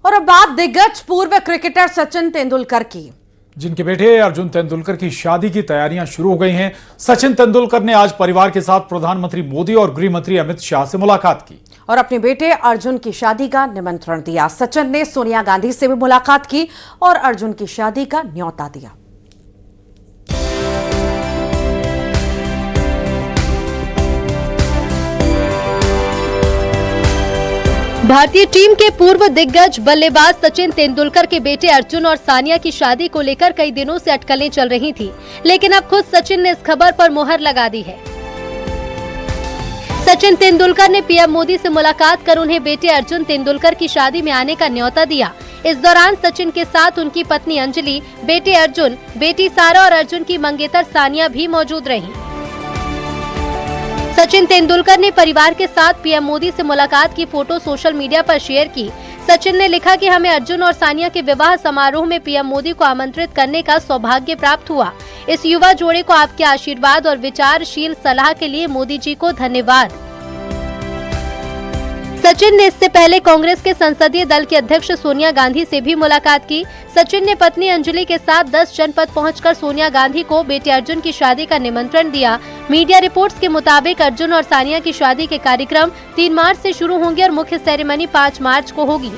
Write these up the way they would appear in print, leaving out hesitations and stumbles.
और अब बात दिग्गज पूर्व क्रिकेटर सचिन तेंदुलकर की, जिनके बेटे अर्जुन तेंदुलकर की शादी की तैयारियां शुरू हो गई हैं। सचिन तेंदुलकर ने आज परिवार के साथ प्रधानमंत्री मोदी और गृह मंत्री अमित शाह से मुलाकात की और अपने बेटे अर्जुन की शादी का निमंत्रण दिया। सचिन ने सोनिया गांधी से भी मुलाकात की और अर्जुन की शादी का न्योता दिया। भारतीय टीम के पूर्व दिग्गज बल्लेबाज सचिन तेंदुलकर के बेटे अर्जुन और सानिया की शादी को लेकर कई दिनों से अटकलें चल रही थी, लेकिन अब खुद सचिन ने इस खबर पर मुहर लगा दी है। सचिन तेंदुलकर ने पीएम मोदी से मुलाकात कर उन्हें बेटे अर्जुन तेंदुलकर की शादी में आने का न्योता दिया। इस दौरान सचिन के साथ उनकी पत्नी अंजलि, बेटे अर्जुन, बेटी सारा और अर्जुन की मंगेतर सानिया भी मौजूद रहीं। सचिन तेंदुलकर ने परिवार के साथ पीएम मोदी से मुलाकात की फोटो सोशल मीडिया पर शेयर की। सचिन ने लिखा कि हमें अर्जुन और सानिया के विवाह समारोह में पीएम मोदी को आमंत्रित करने का सौभाग्य प्राप्त हुआ। इस युवा जोड़े को आपके आशीर्वाद और विचारशील सलाह के लिए मोदी जी को धन्यवाद। सचिन ने इससे पहले कांग्रेस के संसदीय दल की अध्यक्ष सोनिया गांधी से भी मुलाकात की। सचिन ने पत्नी अंजलि के साथ 10 जनपद पहुंचकर सोनिया गांधी को बेटे अर्जुन की शादी का निमंत्रण दिया। मीडिया रिपोर्ट्स के मुताबिक अर्जुन और सानिया की शादी के कार्यक्रम 3 मार्च से शुरू होंगे और मुख्य सेरेमनी 5 मार्च को होगी।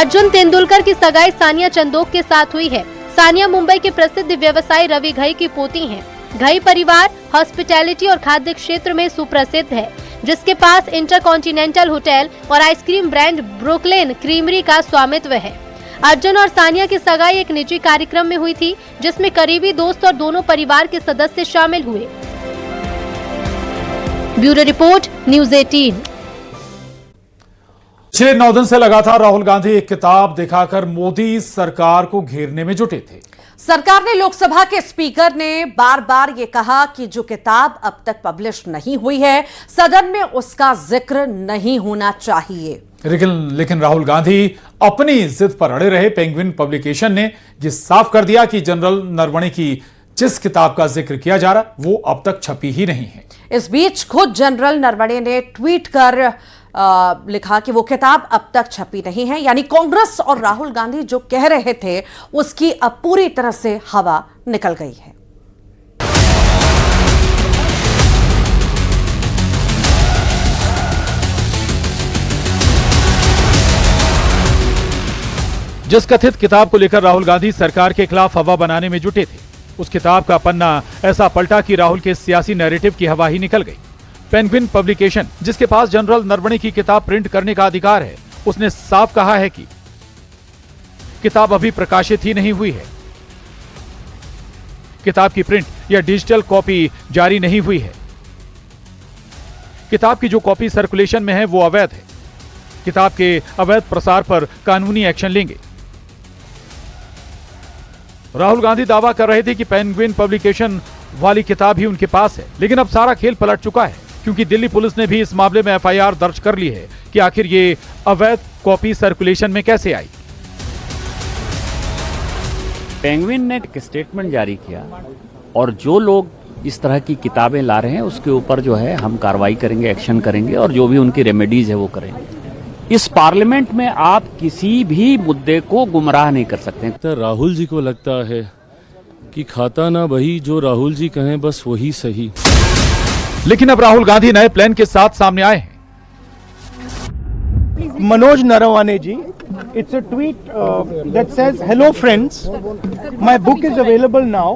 अर्जुन तेंदुलकर की सगाई सानिया चंदोक के साथ हुई है। सानिया मुंबई के प्रसिद्ध व्यवसायी रवि घई की पोती हैं। घई परिवार हॉस्पिटैलिटी और खाद्य क्षेत्र में सुप्रसिद्ध है, जिसके पास इंटरकॉन्टिनेंटल होटल और आइसक्रीम ब्रांड ब्रुकलिन क्रीमरी का स्वामित्व है। अर्जुन और सानिया की सगाई एक निजी कार्यक्रम में हुई थी, जिसमें करीबी दोस्त और दोनों परिवार के सदस्य शामिल हुए। Bureau report, news 18। पिछले 9 दिन से लगातार राहुल गांधी एक किताब दिखाकर मोदी सरकार को घेरने में जुटे थे। सरकार ने लोकसभा के स्पीकर ने बार बार ये कहा कि जो किताब अब तक पब्लिश नहीं हुई है, सदन में उसका जिक्र नहीं होना चाहिए। लेकिन राहुल गांधी अपनी जिद पर अड़े रहे। पेंगुइन पब्लिकेशन ने ये साफ कर दिया कि जनरल नरवणे की जिस किताब का जिक्र किया जा रहा वो अब तक छपी ही नहीं है। इस बीच खुद जनरल नरवणे ने ट्वीट कर लिखा कि वो किताब अब तक छपी नहीं है, यानी कांग्रेस और राहुल गांधी जो कह रहे थे उसकी अब पूरी तरह से हवा निकल गई है। जिस कथित किताब को लेकर राहुल गांधी सरकार के खिलाफ हवा बनाने में जुटे थे, उस किताब का पन्ना ऐसा पलटा कि राहुल के सियासी नैरेटिव की हवा ही निकल गई। पेंगुइन पब्लिकेशन, जिसके पास जनरल नरवणे की किताब प्रिंट करने का अधिकार है, उसने साफ कहा है कि किताब अभी प्रकाशित ही नहीं हुई है। किताब की प्रिंट या डिजिटल कॉपी जारी नहीं हुई है। किताब की जो कॉपी सर्कुलेशन में है वो अवैध है। किताब के अवैध प्रसार पर कानूनी एक्शन लेंगे। राहुल गांधी दावा कर रहे थे कि पेंगुइन पब्लिकेशन वाली किताब ही उनके पास है, लेकिन अब सारा खेल पलट चुका है, क्योंकि दिल्ली पुलिस ने भी इस मामले में एफआईआर दर्ज कर ली है कि आखिर ये अवैध कॉपी सर्कुलेशन में कैसे आई। पेंगुइन ने एक स्टेटमेंट जारी किया और जो लोग इस तरह की किताबें ला रहे हैं उसके ऊपर जो है हम कार्रवाई करेंगे, एक्शन करेंगे और जो भी उनकी रेमेडीज है वो करेंगे। इस पार्लियामेंट में आप किसी भी मुद्दे को गुमराह नहीं कर सकते। राहुल जी को लगता है कि खाता ना वही जो राहुल जी कहें बस वही सही। लेकिन अब राहुल गांधी नए प्लान के साथ सामने आए हैं। Manoj Naravane ji, it's a tweet that says, "Hello friends, my book is available now.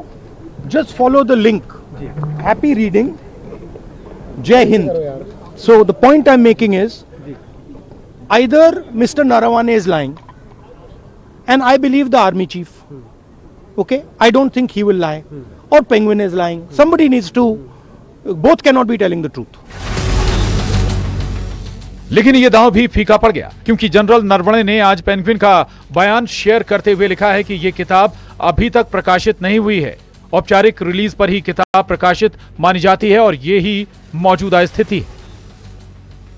Just follow the link. Happy reading. Jai Hind." So the point I'm making is, either Mr. Naravane is lying, and I believe the army chief. Okay, I don't think he will lie, or Penguin is lying. Somebody needs to. Both cannot be telling the truth. लेकिन ये दांव भी फीका पड़ गया, क्योंकि general Naravane ने आज पेंगुइन का बयान शेयर करते हुए लिखा है कि ये किताब अभी तक प्रकाशित नहीं हुई है। औपचारिक रिलीज पर ही किताब प्रकाशित मानी जाती है और ये ही मौजूदा स्थिति है।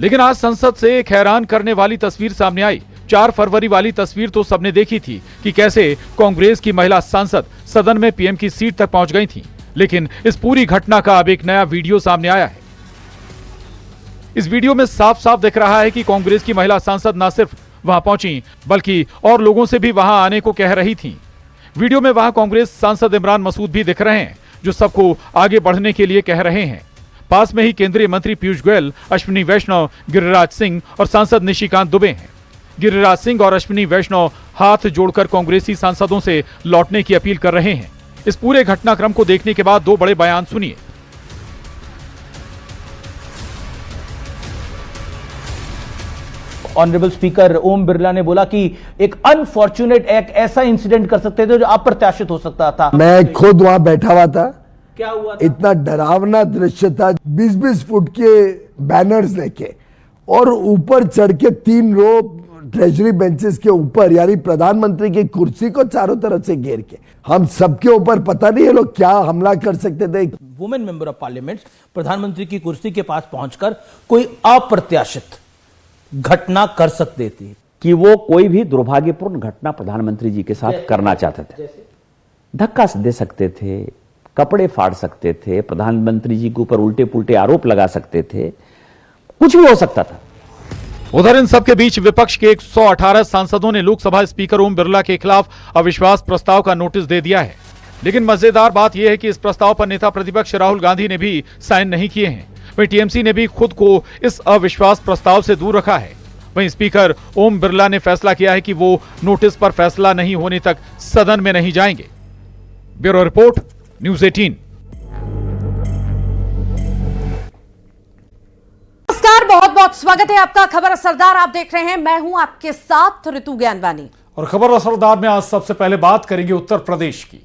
लेकिन आज संसद से एक हैरान करने वाली तस्वीर सामने आई। 4 फरवरी वाली तस्वीर तो सबने देखी थी कि कैसे कांग्रेस की महिला सांसद सदन में पीएम की सीट तक पहुंच गई थी। लेकिन इस पूरी घटना का अब एक नया वीडियो सामने आया है। इस वीडियो में साफ साफ दिख रहा है कि कांग्रेस की महिला सांसद न सिर्फ वहां पहुंची बल्कि और लोगों से भी वहां आने को कह रही थी। वीडियो में वहां कांग्रेस सांसद इमरान मसूद भी दिख रहे हैं जो सबको आगे बढ़ने के लिए कह रहे हैं। पास में ही केंद्रीय मंत्री पीयूष गोयल, अश्विनी वैष्णव, गिरिराज सिंह और सांसद निशिकांत दुबे हैं। गिरिराज सिंह और अश्विनी वैष्णव हाथ जोड़कर कांग्रेसी सांसदों से लौटने की अपील कर रहे हैं। इस पूरे घटनाक्रम को देखने के बाद दो बड़े बयान सुनिए। ऑनरेबल स्पीकर ओम बिरला ने बोला कि एक अनफॉर्चुनेट एक ऐसा इंसिडेंट कर सकते थे जो अप्रत्याशित हो सकता था। मैं खुद वहां बैठा हुआ था। क्या हुआ था? इतना डरावना दृश्य था। 20-20 फुट के बैनर्स लेके और ऊपर चढ़ के 3 रो ट्रेजरी बेंचेस के ऊपर, यानी प्रधानमंत्री की कुर्सी को चारों तरफ से घेर के हम सबके ऊपर पता नहीं है लोग क्या हमला कर सकते थे। वुमेन मेंबर ऑफ पार्लियामेंट प्रधानमंत्री की कुर्सी के पास पहुंचकर कोई अप्रत्याशित घटना कर सकते थे कि वो कोई भी दुर्भाग्यपूर्ण घटना प्रधानमंत्री जी के साथ करना चाहते थे। धक्का दे सकते थे, कपड़े फाड़ सकते थे, प्रधानमंत्री जी के ऊपर उल्टे पुल्टे आरोप लगा सकते थे, कुछ भी हो सकता था। उधर इन सबके बीच विपक्ष के 118 सांसदों ने लोकसभा स्पीकर ओम बिरला के खिलाफ अविश्वास प्रस्ताव का नोटिस दे दिया है। लेकिन मजेदार बात यह है कि इस प्रस्ताव पर नेता प्रतिपक्ष राहुल गांधी ने भी साइन नहीं किए हैं। वहीं टीएमसी ने भी खुद को इस अविश्वास प्रस्ताव से दूर रखा है। वहीं स्पीकर ओम बिरला ने फैसला किया है कि वो नोटिस पर फैसला नहीं होने तक सदन में नहीं जाएंगे। Bureau report, news 18। नमस्कार, बहुत बहुत स्वागत है आपका खबर असरदार। आप देख रहे हैं, मैं हूं आपके साथ ऋतु ज्ञानवानी। और खबर असरदार में आज सबसे पहले बात करेंगे उत्तर प्रदेश की।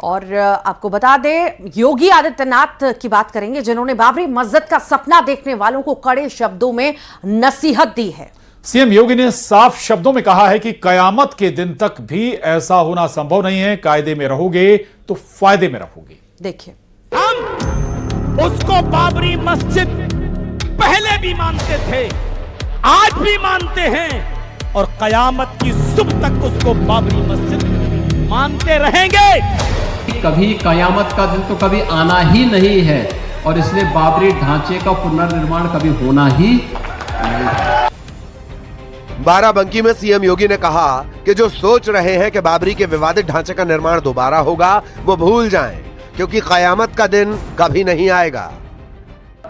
और आपको बता दें, योगी आदित्यनाथ की बात करेंगे जिन्होंने बाबरी मस्जिद का सपना देखने वालों को कड़े शब्दों में नसीहत दी है। सीएम योगी ने साफ शब्दों में कहा है कि कयामत के दिन तक भी ऐसा होना संभव नहीं है। कायदे में रहोगे तो फायदे में रहोगे। देखिए, हम उसको बाबरी मस्जिद पहले भी मानते थे, आज भी मानते हैं और कयामत की सुबह तक उसको बाबरी मस्जिद मानते रहेंगे। कभी कयामत का दिन तो कभी आना ही नहीं है और इसलिए बाबरी ढांचे का पुनर्निर्माण कभी होना ही नहीं। बाराबंकी में सीएम योगी ने कहा कि जो सोच रहे हैं कि बाबरी के विवादित ढांचे का निर्माण दोबारा होगा वो भूल जाएं, क्योंकि कयामत का दिन कभी नहीं आएगा।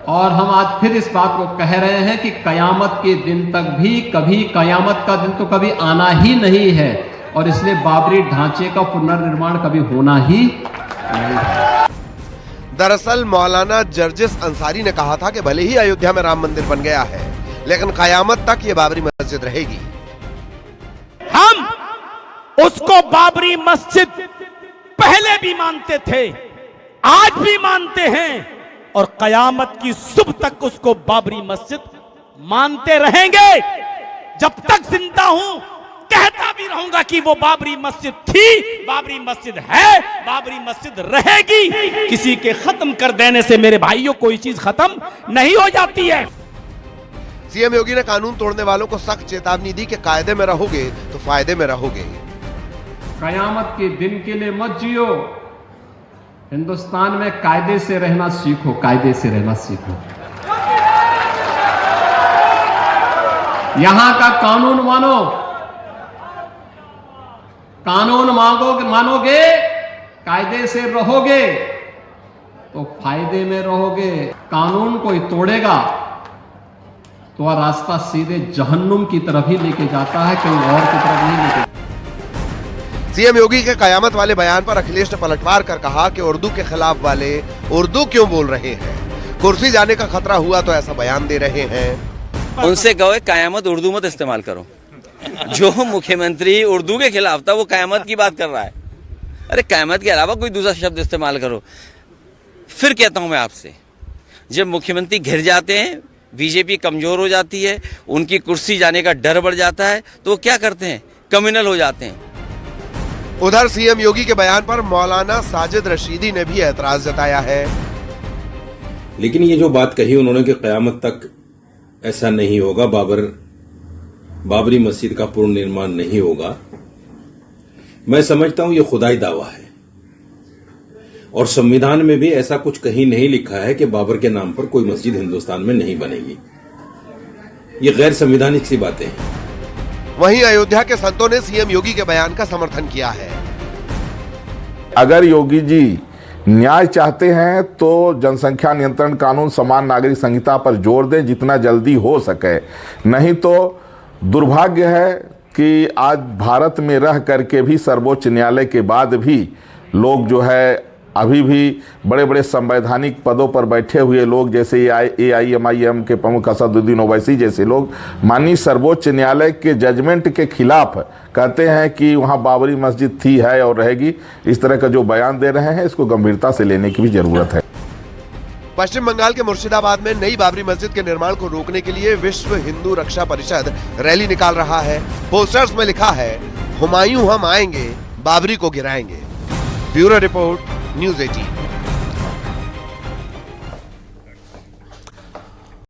और हम आज फिर इस बात को कह रहे हैं कि कयामत के दिन तक भी कभी कयामत का दिन तो कभी आना ही नहीं है और इसलिए बाबरी ढांचे का पुनर्निर्माण कभी होना ही नहीं। दरअसल मौलाना जर्जिस अंसारी ने कहा था कि भले ही अयोध्या में राम मंदिर बन गया है, लेकिन कयामत तक ये बाबरी मस्जिद रहेगी। हम उसको बाबरी मस्जिद पहले भी मानते थे, आज भी मानते हैं और कयामत की सुबह तक उसको बाबरी मस्जिद मानते रहेंगे। जब तक जिंदा हूं कहता भी रहूंगा कि वो बाबरी मस्जिद थी, बाबरी मस्जिद है, बाबरी मस्जिद रहेगी। किसी के खत्म कर देने से मेरे भाइयों कोई चीज खत्म नहीं हो जाती है। सीएम योगी ने कानून तोड़ने वालों को सख्त चेतावनी दी कि कायदे में रहोगे तो फायदे में रहोगे। कयामत के दिन के लिए मत जियो, हिंदुस्तान में कायदे से रहना सीखो, कायदे से रहना सीखो। यहां का कानून मानो, कानून मानोगे, कायदे से रहोगे तो फायदे में रहोगे। कानून कोई तोड़ेगा तो वह रास्ता सीधे जहन्नुम की तरफ ही लेके जाता है, कहीं और की तरफ नहीं लेके। सीएम योगी के कयामत वाले बयान पर अखिलेश ने पलटवार कर कहा कि उर्दू के खिलाफ वाले उर्दू क्यों बोल रहे हैं, कुर्सी जाने का खतरा हुआ तो ऐसा बयान दे रहे हैं। उनसे कहो कयामत उर्दू मत इस्तेमाल करो। जो मुख्यमंत्री उर्दू के खिलाफ था वो कयामत की बात कर रहा है। अरे कयामत के अलावा कोई दूसरा शब्द इस्तेमाल करो। फिर कहता हूं मैं आपसे, जब मुख्यमंत्री घिर जाते हैं, बीजेपी कमजोर हो जाती है, उनकी कुर्सी जाने का डर बढ़ जाता है, तो वो क्या करते हैं, कम्युनल हो जाते हैं। उधर सीएम योगी के बयान पर मौलाना साजिद रशीदी ने भी एतराज जताया है। लेकिन ये जो बात कही उन्होंने कि कयामत तक ऐसा नहीं होगा, बाबरी मस्जिद का पूर्ण निर्माण नहीं होगा, मैं समझता हूं ये खुदाई दावा है और संविधान में भी ऐसा कुछ कहीं नहीं लिखा है कि बाबर के नाम पर कोई मस्जिद हिंदुस्तान में नहीं बनेगी। ये गैर संवैधानिक सी बातें हैं। वहीं अयोध्या के संतों ने सीएम योगी के बयान का समर्थन किया है। अगर योगी जी न्याय चाहते हैं तो जनसंख्या नियंत्रण कानून, समान नागरिक संहिता पर जोर दें जितना जल्दी हो सके। नहीं तो दुर्भाग्य है कि आज भारत में रह करके भी सर्वोच्च न्यायालय के बाद भी लोग जो है अभी भी बड़े बड़े संवैधानिक पदों पर बैठे हुए लोग, जैसे AIMIM के प्रमुख असदुद्दीन ओवैसी जैसे लोग माननीय सर्वोच्च न्यायालय के जजमेंट के खिलाफ कहते हैं कि वहां बाबरी मस्जिद थी, है और रहेगी। इस तरह का जो बयान दे रहे हैं इसको गंभीरता से लेने की भी जरूरत है। पश्चिम बंगाल के मुर्शिदाबाद में नई बाबरी मस्जिद के निर्माण को रोकने के लिए विश्व हिंदू रक्षा परिषद रैली निकाल रहा है। पोस्टर्स में लिखा है, हुमायूं हम आएंगे, बाबरी को गिराएंगे। Bureau report, news 18।